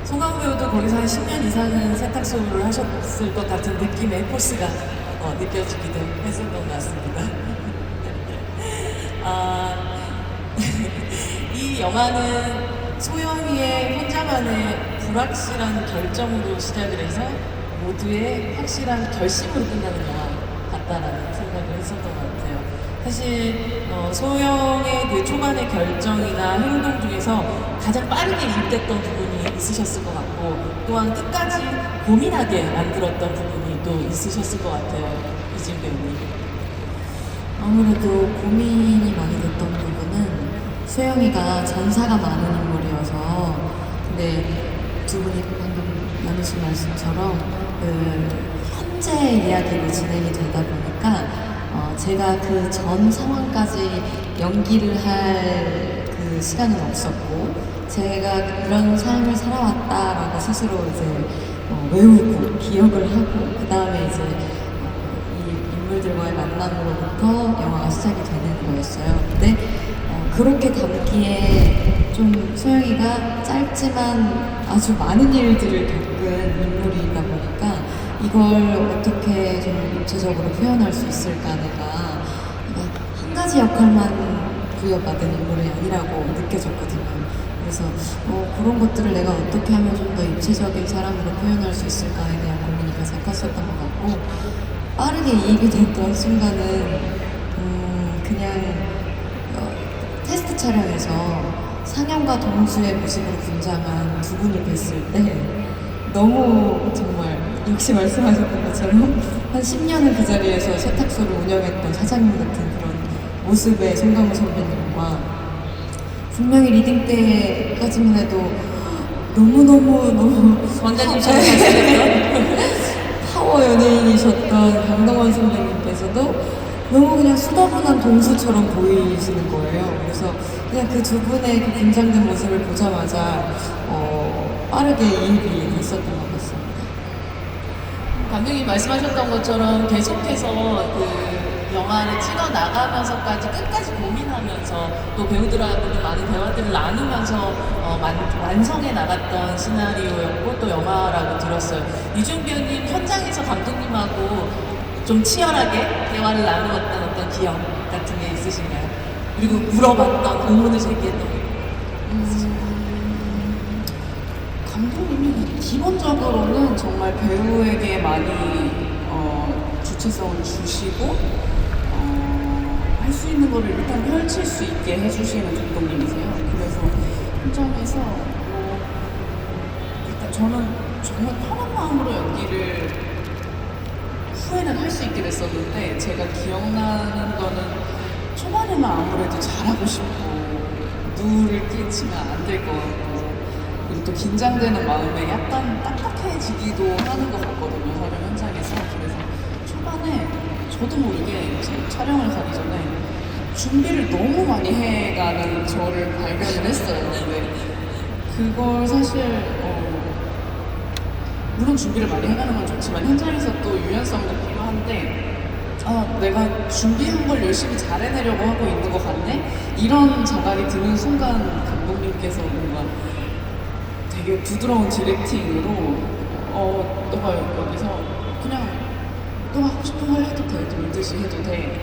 송강호 배우도 거기서 한 10년 이상은 세탁소를 하셨을 것 같은 느낌의 포스가 느껴지기도 했었던 것 같습니다. 이 영화는 소영이의 혼자만의 불확실한 결정으로 시작을 해서 모두의 확실한 결심으로 끝나는 영화 같다라는 생각을 했었던 것 같아요. 사실 소영의 그 초반의 결정이나 행동 중에서 가장 빠르게 이입됐던 부분이 있으셨을 것 같고 또한 끝까지 고민하게 만들었던 부분이 또 있으셨을 것 같아요. 이진 배우님. 아무래도 고민이 많이 됐던 부분은 수영이가 전사가 많은 인물이어서 근데 두 분이 방금 나누신 말씀처럼 그 현재 이야기로 진행이 되다 보니까 제가 그 전 상황까지 연기를 할 그 시간은 없었고 제가 이런 삶을 살아왔다라고 스스로 이제 외우고 기억을 하고 그 다음에 이제 이 인물들과의 만남으로부터 영화가 시작이 되는 거였어요. 근데 그렇게 담기에 좀 소영이가 짧지만 아주 많은 일들을 겪은 인물이다 보니까 이걸 어떻게 좀 입체적으로 표현할 수 있을까 내가 한 가지 역할만 부여받은 인물이 아니라고 느껴졌거든요. 그래서 그런 것들을 내가 어떻게 하면 좀 더 입체적인 사람으로 표현할 수 있을까에 대한 고민이 가장 컸었던 것 같고 빠르게 이입이 됐던 순간은 그냥 테스트 촬영에서 상영과 동수의 모습으로 분장한 두 분을 뵀을 때 너무 정말 역시 말씀하셨던 것처럼 한 10년을 그 자리에서 세탁소를 운영했던 사장님 같은 그런 모습의 송강호 선배님과 분명히 리딩 때까지만 해도 너무 원장님처럼 말씀했던 파워 연예인이셨던 강동원 선배님께서도 너무 그냥 수다분한 동수처럼 보이시는 거예요. 그래서 그냥 그 두 분의 그 긴장된 모습을 보자마자 빠르게 이입이 됐었던 것 같습니다. 감독님 말씀하셨던 것처럼 계속해서 그 영화를 찍어 나가면서까지 끝까지 고민하면서 또 배우들하고도 많은 대화들을 나누면서 완성해 나갔던 시나리오였고 또 영화라고 들었어요. 이준 배우님 현장에서 감독님하고 좀 치열하게 대화를 나누었던 어떤 기억 같은 게 있으신가요? 그리고 물어봤던 의문을 제기했던 게 감독님이 기본적으로는 정말 배우에게 많이 주체성을 주시고 할 수 있는 거를 일단 펼칠 수 있게 해주시는 감독님이세요. 그래서 현장에서 일단 저는 정말 편한 마음으로 연기를 후회는 할 수 있게 됐었는데 제가 기억나는 거는 초반에는 아무래도 잘하고 싶고 누를 끼치면 안 될 것 같고 그리고 또 긴장되는 마음에 약간 딱딱해지기도 하는 것 같거든요, 촬영 현장에서. 그래서 초반에 저도 모르게 이제 촬영을 가기 전에 준비를 너무 많이 해가는 저를 발견을 했어요. 근데 그걸 사실 물론 준비를 많이 해가는 건 좋지만 현장에서 또 유연성도 필요한데 내가 준비한 걸 열심히 잘 해내려고 하고 있는 것 같네? 이런 자각이 드는 순간 감독님께서 뭔가 되게 부드러운 디렉팅으로 너가 여기서 그냥 너가 하고 싶은 걸 해도 돼, 놀듯이 해도 돼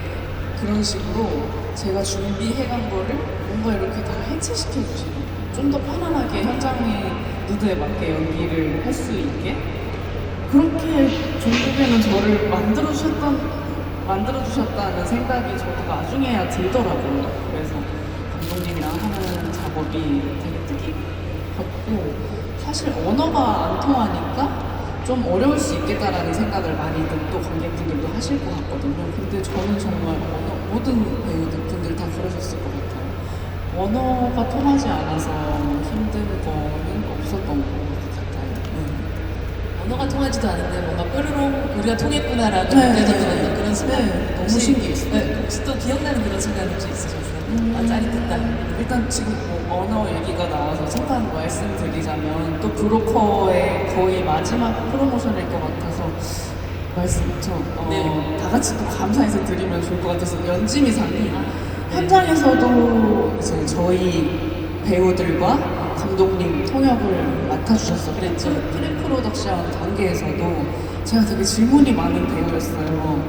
그런 식으로 제가 준비해간 거를 뭔가 이렇게 다 해체시켜 주시는 좀 더 편안하게 현장의 무드에 맞게 연기를 할 수 있게 그렇게 종국에는 저를 만들어주셨다는 생각이 저도 나중에야 들더라고요. 그래서 감독님이랑 하는 작업이 되게 뜻깊었고 사실 언어가 안 통하니까 좀 어려울 수 있겠다라는 생각을 많이들 또 관객분들도 하실 것 같거든요. 근데 저는 정말 모든 배우분들 다 그러셨을 것 같아요. 언어가 통하지 않아서 힘든 거는 없었던 것 같아요. 언어가 통하지도 않은데 뭔가 뾰로롱 우리가 통했구나라고 느껴졌던 그런 순간 너무 신기했어요. 혹시 또 기억나는 그런 순간 혹시 있으셨어요? 짜릿했다. 일단 지금 언어 얘기가 나와서 잠깐 말씀드리자면 또 브로커의 거의 마지막 프로모션일 것 같아서 다 같이 또 감사해서 드리면 좋을 것 같아서 연지미상이 현장에서도 이제 저희 배우들과 감독님 통역을 맡아주셨어 그랬죠. 프리프로덕션 단계에서도 제가 되게 질문이 많은 배우였어요.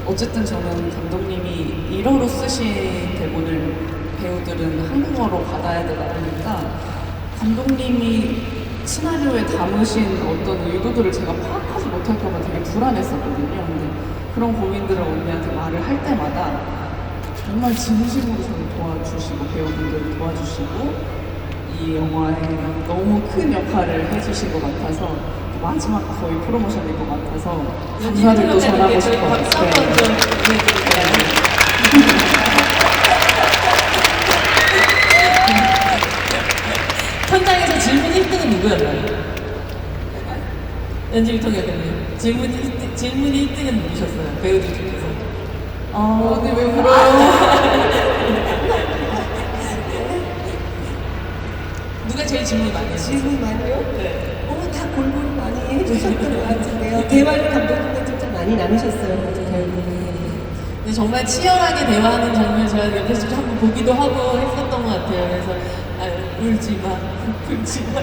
어쨌든 저는 감독님이 일어로 쓰신 대본을 배우들은 한국어로 받아야 되다 보니까 감독님이 시나리오에 담으신 어떤 의도들을 제가 파악하지 못할까봐 되게 불안했었거든요. 근데 그런 고민들을 언니한테 말을 할 때마다 정말 진심으로 저를 도와주시고 배우분들을 도와주시고 이 영화에 너무 큰 역할을 해주신 것 같아서 마지막 거의 프로모션일 것 같아서 감사를 또 전하고 싶어요. 박수 한번 좀 보내드릴까요? 현장에서 질문 1등은 누구였나요? 연지 통역님 질문 1등은 누구셨어요? 배우들 중에서. 언니 왜 울어요? 누가 제일 질문 많이 했어요? 질문 많이요? 네. 다 골고루 많이 해주셨던 것 같은데요. 대화를 감독님과 진짜 많이 나누셨어요. 결국은. 근데 정말 치열하게 대화하는 장면 제가 옆에서 좀 한번 보기도 하고 했었던 것 같아요. 그래서 울지 마, 울지 마.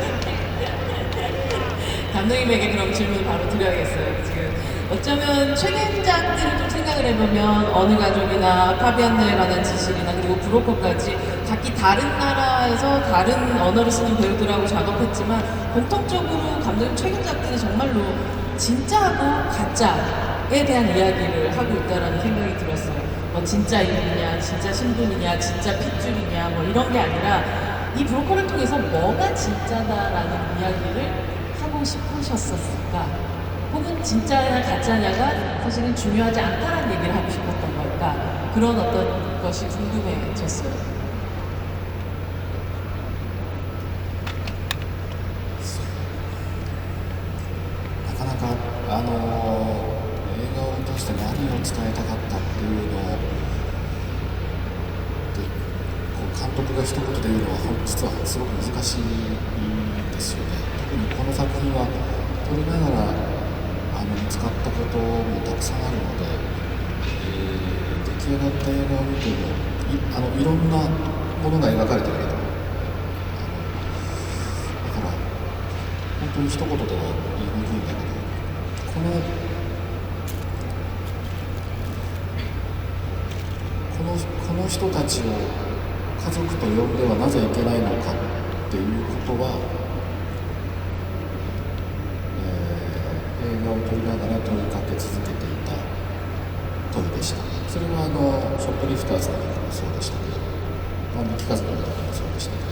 감독님에게 그럼 질문 바로 드려야겠어요. 지금 어쩌면 최근작들을 좀 생각을 해보면 어느 가족이나 파비안나에 관한 지식이나 그리고 브로커까지 각기 다른 나라에서 다른 언어를 쓰는 배우들하고 작업했지만 공통적으로 감독님 최근작들이 정말로 진짜하고 가짜에 대한 이야기를 하고 있다라는 생각이 들었어요. 뭐 진짜 인물이냐, 진짜 신분이냐, 진짜 핏줄이냐 뭐 이런 게 아니라 이 브로커를 통해서 뭐가 진짜다라는 이야기를 하고 싶으셨었을까? 혹은 진짜냐 가짜냐가 사실은 중요하지 않다는 얘기를 하고 싶었던 걸까? 그런 어떤 것이 궁금해졌어요. なかなか映画を通して何を伝えたかったっていうのを監督が一言で言うのは実はすごく難しいんですよね。特にこの作品は撮りながら見つかったこともたくさんあるので、出来上がった映画を見てもいろんなものが描かれてるけど、だから本当に一言では言いにくいんだけど、この人たちを家族と呼んではなぜいけないのかっていうことは、映画を撮りながら問いかけ続けていた問いでした。それはショップリフターズの時もそうでしたけど、万引き家族の時もそうでしたけど、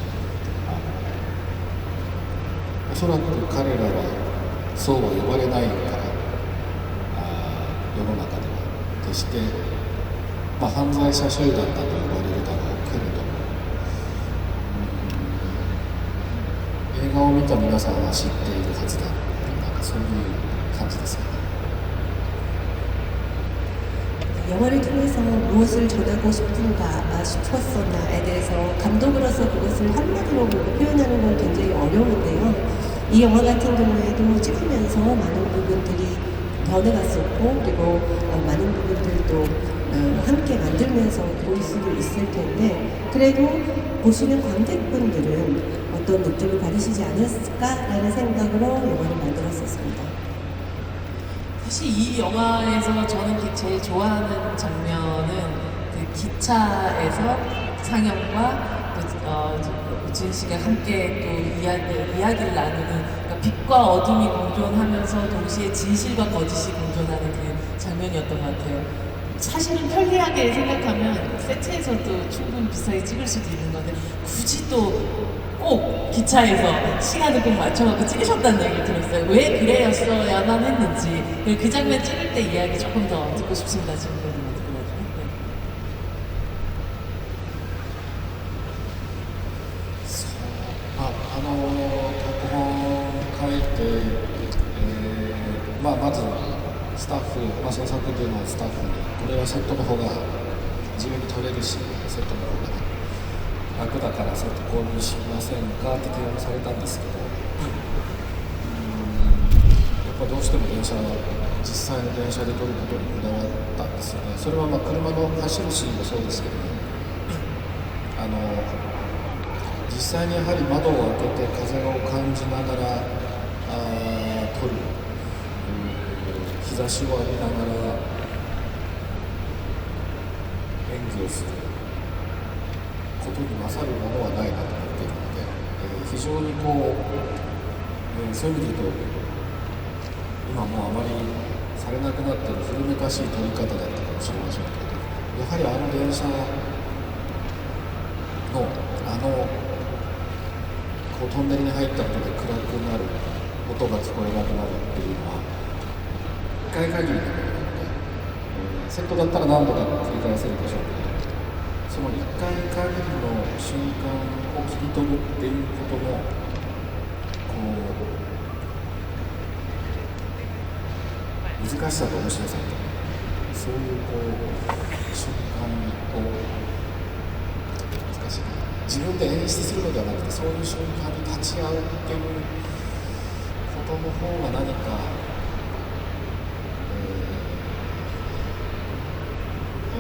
おそらく彼らはそうは呼ばれないから世の中では決して、犯罪者集団だと呼ばれるだろうけれども、映画を見た皆さんは知っているはずだっていう、そういう感じですよね。 영화를 통해서 무엇을 전하고 싶었었나에 대해서 감독으로서 그것을 한마디로 표현하는 건 굉장히 어려운데요. 이 영화 같은 경우에도 찍으면서 많은 부분들이 변해갔었고, 그리고 많은 부분들도 함께 만들면서 볼 수도 있을 텐데, 그래도 보시는 관객분들은 어떤 느낌을 받으시지 않았을까라는 생각으로 영화를 만들었었습니다. 사실 이 영화에서 저는 제일 좋아하는 장면은 그 기차에서 상영과 지은 씨가 함께 또 이야기를 나누는, 그러니까 빛과 어둠이 공존하면서 동시에 진실과 거짓이 공존하는 그 장면이었던 것 같아요. 사실은 편리하게 생각하면 세트에서도 충분히 비슷하게 찍을 수도 있는 건데 굳이 또 꼭 기차에서 시간을 꼭 맞춰갖고 찍으셨다는 얘기를 들었어요. 왜 그래였어야만 했는지 그 장면 찍을 때 이야기 조금 더 듣고 싶습니다. 지금脚本書いて、まずスタッフ、制作部のスタッフにこれはセットの方が自分に取れるし、セットの方が楽だからセット購入しませんかって提案されたんですけど、やっぱどうしても実際の電車で撮ることにこだわったんですよね。それは車の走るシーンもそうですけど、実際にやはり窓を開けて風を感じながら撮る、日差しを浴びながら演技をすることに勝るものはないなと思っているので、非常にそういう意味で言うと今もうあまりされなくなってる古めかしい撮り方だったかもしれませんけど、やはりあの電車のこうトンネルに入ったことで暗くなる、音が聞こえなくなるっていうのは一回限りのものなので、セットだったら何度か繰り返せるでしょうけど、その一回限りの瞬間を切り取るっていうこともこう難しさと面白さと、そういうこう瞬間を難しいな、自分で演出するのではなくて、そういう瞬間に立ち会うっていうことの方が何か、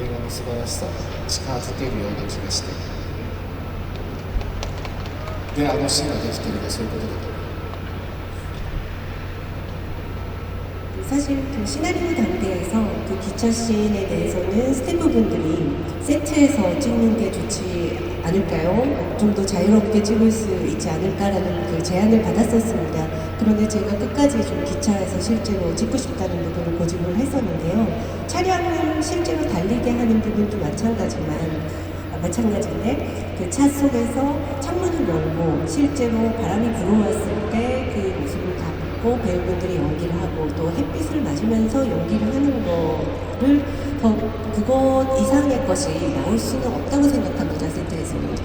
映画の素晴らしさに近づけるような気がして、であのシーンができてるのはそういうことだと思う。 사실 그 시나리오 단계에서 그 기차 씬에 대해서는 스태프분들이 세트에서 찍는 게 좋지 않을까요? 좀 더 자유롭게 찍을 수 있지 않을까라는 그 제안을 받았었습니다. 그런데 제가 끝까지 좀 기차에서 실제로 찍고 싶다는 부분을 고집을 했었는데요. 촬영은 실제로 달리게 하는 부분도 마찬가지인데 그 차 속에서 창문을 열고 실제로 바람이 불어왔을 때 그 모습을 다 배우분들이 연기를 하고 또 햇빛을 맞으면서 연기를 하는 거를 더 그것 이상의 것이 나올 수는 없다고 생각합니다. 세트에서는.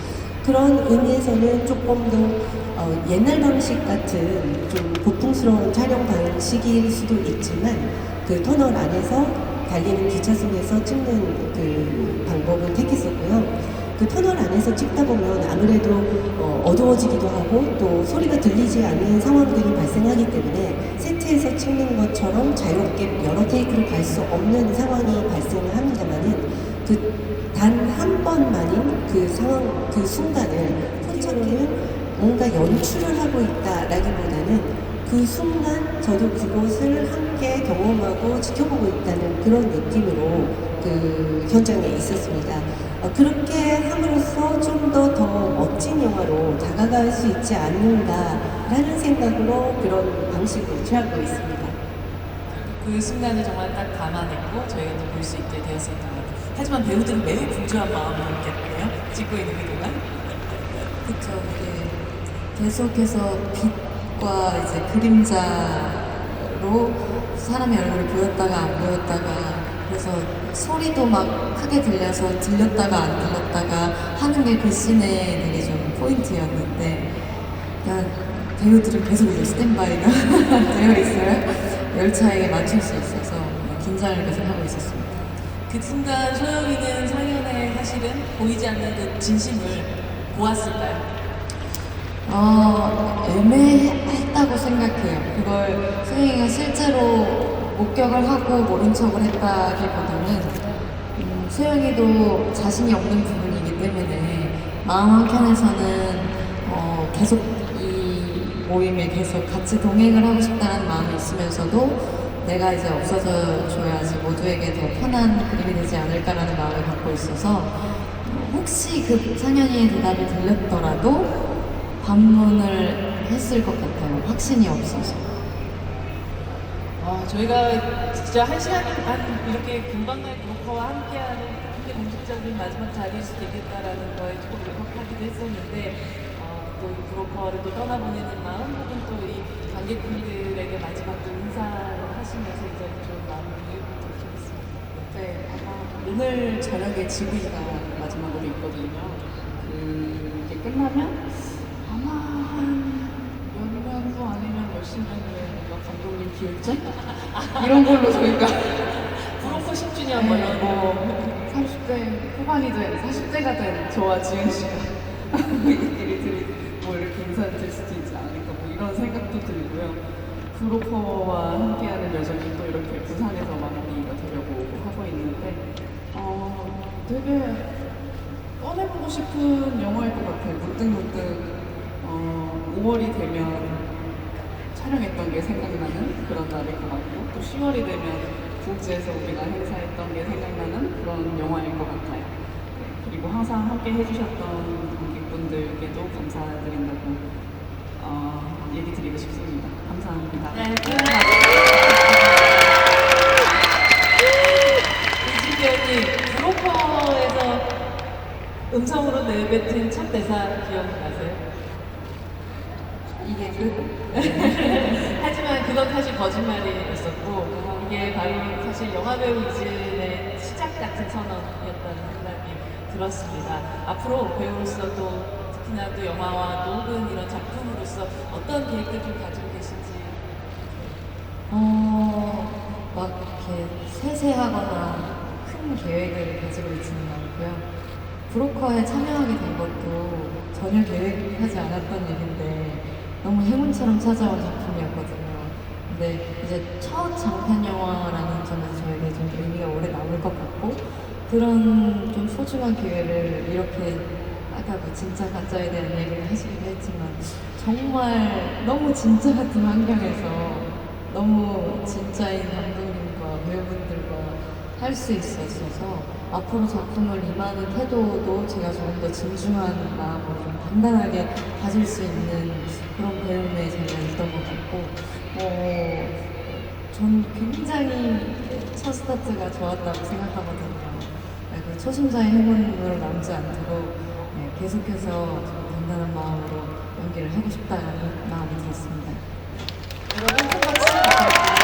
그런 의미에서는 조금 더 옛날 방식 같은 좀 고풍스러운 촬영 방식일 수도 있지만 그 터널 안에서 달리는 기차 속에서 찍는 그 방법을 택했었고요. 그 터널 안에서 찍다 보면 아무래도 어두워지기도 하고 또 소리가 들리지 않는 상황들이 발생하기 때문에 세트에서 찍는 것처럼 자유롭게 여러 테이크를 갈 수 없는 상황이 발생을 합니다만은 그 단 한 번만인 그 상황, 그 순간을 포착해는 뭔가 연출을 하고 있다라기보다는 그 순간 저도 그것을 함께 경험하고 지켜보고 있다는 그런 느낌으로 그 현장에 있었습니다. 그렇게 함으로써 좀 더 멋진 영화로 다가갈 수 있지 않는가라는 생각으로 그런 방식을 취하고 있습니다. 그 순간을 정말 딱 감안했고 저희가 또 볼 수 있게 되었었던 것 같아요. 하지만 배우들은 매우 분주한 마음이었겠네요. 찍고 있는 그 동안. 그쵸. 이게 계속해서 빛과 이제 그림자로 사람의 얼굴이 보였다가 안 보였다가, 그래서 소리도 막 크게 들려서 들렸다가 안 들렸다가 하는 게 그 씬의 되게 좀 포인트였는데, 그냥 배우들은 계속 이제 스탠바이가 되어 있어요. 열차에 맞출 수 있어서 긴장을 계속 하고 있었습니다. 그 순간 소영이는 상현의 사실은 보이지 않는 그 진심을 보았을까요? 애매했다고 생각해요. 그걸 소영이가 실제로 목격을 하고 모른 척을 했다기보다는 소영이도 자신이 없는 부분이기 때문에 마음 한켠에서는 계속 이 모임에 계속 같이 동행을 하고 싶다는 마음이 있으면서도 내가 이제 없어져 줘야지 모두에게 더 편한 그림이 되지 않을까라는 마음을 갖고 있어서 혹시 그 상현이의 대답이 들렸더라도 반문을 했을 것 같아요. 확신이 없어서. 저희가 진짜 1시간 반 이렇게 금방날 브로커와 함께하는 굉장히 공식적인 마지막 자리일 수도 있겠다라는 거에 조금 울컥하기도 했었는데 또 이 브로커를 또 떠나보내는 마음 혹은 또 이 관객분들에게 마지막 또 인사를 하시면서 이 자리 좀 마무리 부탁드리겠습니다. 네, 아마 오늘 저녁에 지구이가 마지막으로 있거든요. 그게 끝나면 아마 한 몇 년 후 아니면 몇십 년 후에 뭔가 감독님 기울전? 이런 걸로 저희가 브로커 10주년 뭐 이런 거 30대 후반이 된 40대가 된 저와 지은 씨가 얘기를 뭐 이렇게 인사를 드릴 수도 있지 않을까 뭐 이런 생각도 들고요. 브로커와 함께하는 여정이 또 이렇게 부산에서 마무리가 되려고 하고 있는데 되게 꺼내보고 싶은 영화일 것 같아요. 문득문득 5월이 되면 촬영했던 게 생각나는 그런 날일 것 같고 또 10월이 되면 구국지에서 우리가 행사했던 게 생각나는 그런 영화일 것 같아요. 네, 그리고 항상 함께 해주셨던 관객분들께도 감사드린다고 얘기 드리고 싶습니다. 감사합니다. 네, 이진기 언니, 브로커에서 음성으로 내뱉은 첫 대사 기억나세요? 이게 그 하지만 그건 사실 거짓말이었었고 이게 바로 사실 영화배우 이진의 시작 같은 선언이었다는 생각이 들었습니다. 앞으로 배우로서 또 특히나 또 영화와 또 혹은 이런 작품으로서 어떤 계획들 좀 가지고 계신지. 막 이렇게 세세하거나 큰 계획을 가지고 있지는 않고요. 브로커에 참여하게 된 것도 전혀 계획하지 않았던 일인데 너무 행운처럼 찾아온 작품이었거든요. 근데 이제 첫 장편 영화라는 점에서 저에게 좀 의미가 오래 남을 것 같고 그런 좀 소중한 기회를 이렇게 아까 뭐 진짜 가짜에 대한 얘기를 하시기도 했지만 정말 너무 진짜 같은 환경에서 너무 진짜인 감독님과 배우분들과 할 수 있었어서 앞으로 작품을 임하는 태도도 제가 조금 더 진중한 마음으로 좀 단단하게 가질 수 있는 그런 배움의 제가 있던 것 같고 전 굉장히 첫 스타트가 좋았다고 생각하거든요. 그 초심자의 행운으로 남지 않도록 계속해서 좀 단단한 마음으로 연기를 하고 싶다는 마음이 들었습니다. 여러분 큰 박수 부탁드립니다.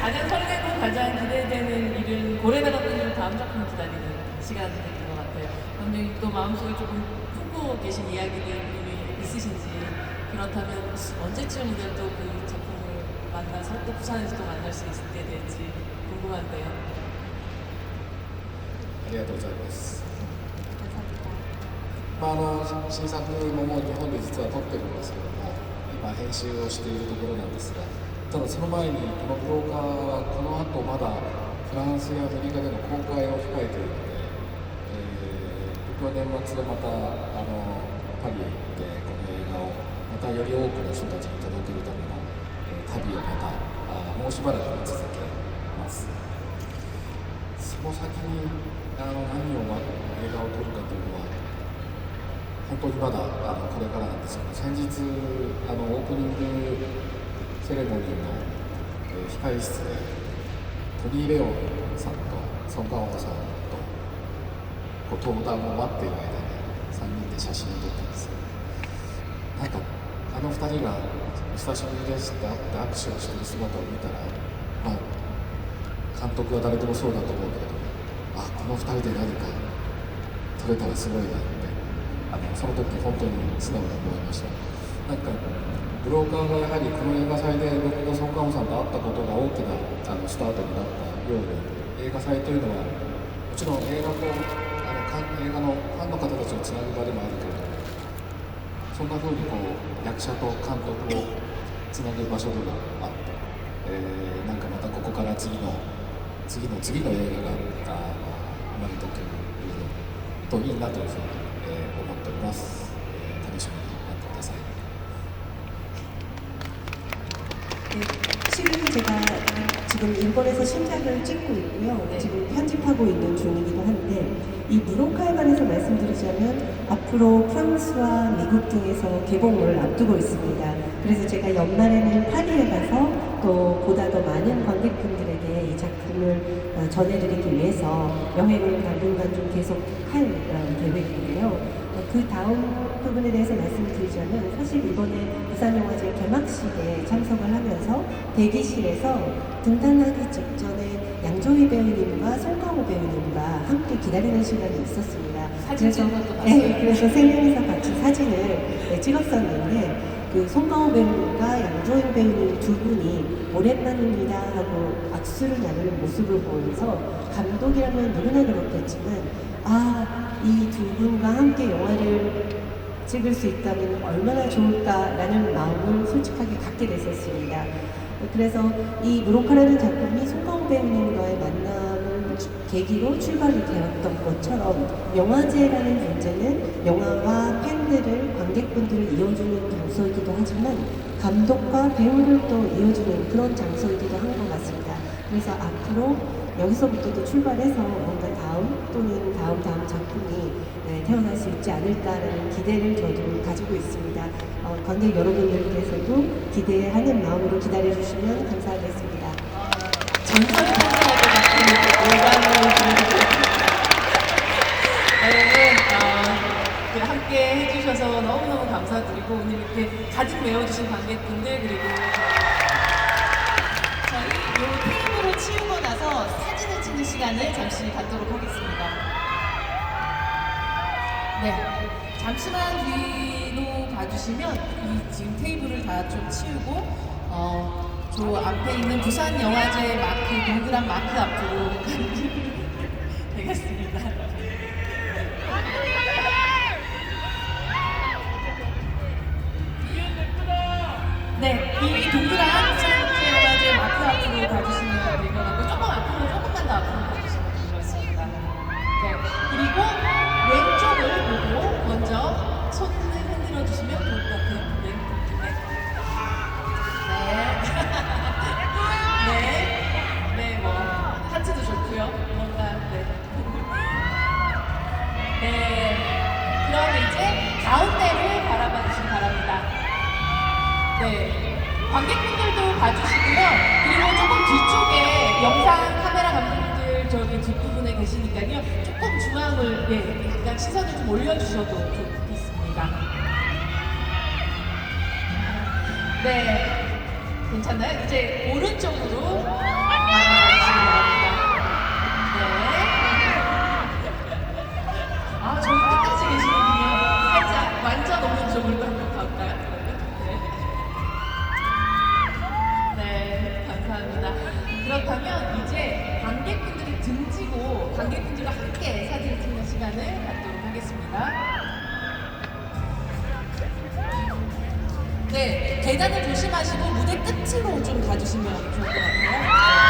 가장 설레고 가장 기대되는 일은 고래다가 끊는 다음 작품 기다리는 시간이 될 것 같아요. 감독님 또 마음속에 조금 품고 계신 이야기들이 있으신지 그렇다면 언제쯤 이제 또 그 작품을 만나서 또 부산에서 또 만날 수 있게 될지 궁금한데요. ありがとうございます。新作ももう日本で実は撮ってるんですけども、今編集をしているところなんですが、ただその前にこのブローカーはこの後まだフランスやアメリカでの公開を控えているので、僕は年末またパリへ行ってこの映画をまたより多くの人たちに届けるための、旅をまたもうしばらく続けます。その先に何を映画を撮るかというのは本当にまだこれからなんですけど、先日オープニングセレモニーの、控室でトニー・レオンさんとソン・ガンホさんと登壇を待っている間に3人で写真を撮ったんですよ。なんか2人が久しぶりですって会って握手をしている姿を見たら、監督は誰でもそうだと思うけれども、この2人で何か撮れたらすごいなってその時本当に素直に思いました。なんかブローカーがやはりこの映画祭で僕がソン・ガンホさんと会ったことが大きなスタートになったように、映画祭というのはもちろん映画と映画のファンの方たちをつなぐ場でもあるけれども、そんな風に役者と監督をつなぐ場所でもあって、なんかまたここから次の映画が生まれてくるといいなというふうに思っております。楽しみに待ってください。 실은 제가 지금 일본에서 신작을 찍고 있고요. 지금 편집하고 있는 중이기도 한데 이 브로카에 관해서 말씀드리자면 앞으로 프랑스와 미국 등에서 개봉을 앞두고 있습니다. 그래서 제가 연말에는 파리에 가서 또 보다 더 많은 관객분들에게 이 작품을 전해드리기 위해서 여행을 당분간 좀 계속 할 계획인데요. 그 다음 부분에 대해서 말씀드리자면 사실 이번에 부산영화제 개막식에 참석을 하면서 대기실에서 등단하기 직전에 양조위 배우님과 송강호 배우님과 함께 기다리는 시간이 있었습니다. 사진 찍은 것도 봤어요. 그래서 세 명이서 같이 사진을 찍었었는데 그 송강호 배우님과 양조위 배우님 두 분이 오랜만입니다 하고 악수를 나누는 모습을 보면서 감독이라면 누구나 그렇겠지만 이 두 분과 함께 영화를 찍을 수 있다면 얼마나 좋을까라는 마음을 솔직하게 갖게 됐었습니다. 그래서 이 브로카라는 작품이 송강호 배우님과의 만남을 계기로 출발이 되었던 것처럼 영화제라는 존재는 영화와 팬들을, 관객분들을 이어주는 장소이기도 하지만 감독과 배우를 또 이어주는 그런 장소이기도 한 것 같습니다. 그래서 앞으로 여기서부터 또 출발해서 뭔가 다음 다음 또는 다음 작품이 태어날 수 있지 않을까라는 기대를 저도 가지고 있습니다. 관객 여러분들께서도 기대하는 마음으로 기다려주시면 감사하겠습니다. 전설의 팬들하고 같은 예감을 드리고 여러분 함께 해주셔서 너무너무 감사드리고 오늘 이렇게 가득 메워주신 관객분들 그리고 저희 이 테이블을 치우고 나서 사진을 찍는 시간을 잠시 갖도록 하겠습니다. 네, 잠시만 뒤로 봐주시면 이 지금 테이블을 다 좀 치우고 저 앞에 있는 부산 영화제 마크 동그란 마크 앞으로 되겠습니다. 네, 이 동그란 부산 영화제 마크 앞으로 가주시면 될 것 같고 조금만 더 앞으로 가주시면 되겠습니다. 네, 그리고 왼쪽을 보고 먼저 손을 흔들어 주시면 좋을 것 같아요. 네. 네. 네, 뭐 하트도 좋고요. 뭔가 네. 그럼 이제 가운데를 바라봐 주시기 바랍니다. 네. 관객분들도 봐주시고요. 그리고 조금 뒤쪽에 영상 카메라 감독님들 저기 뒷부분에 계시니까요. 조금 중앙을 약간 시선을 좀 올려주셔도 좋겠습니다. 네. 괜찮나요? 이제 오른쪽으로 나가주시기 바랍니다. 네. 아, 저기 끝까지 계시는군요. 살짝 완전 오른쪽으로 한번 가볼까요? 네, 감사합니다. 그렇다면 이제 관객분들이 등지고 관객분들과 함께 사진을 찍는 시간을 갖도록 하겠습니다. 네, 계단을 조심하시고 무대 끝으로 좀 가주시면 좋을 것 같아요.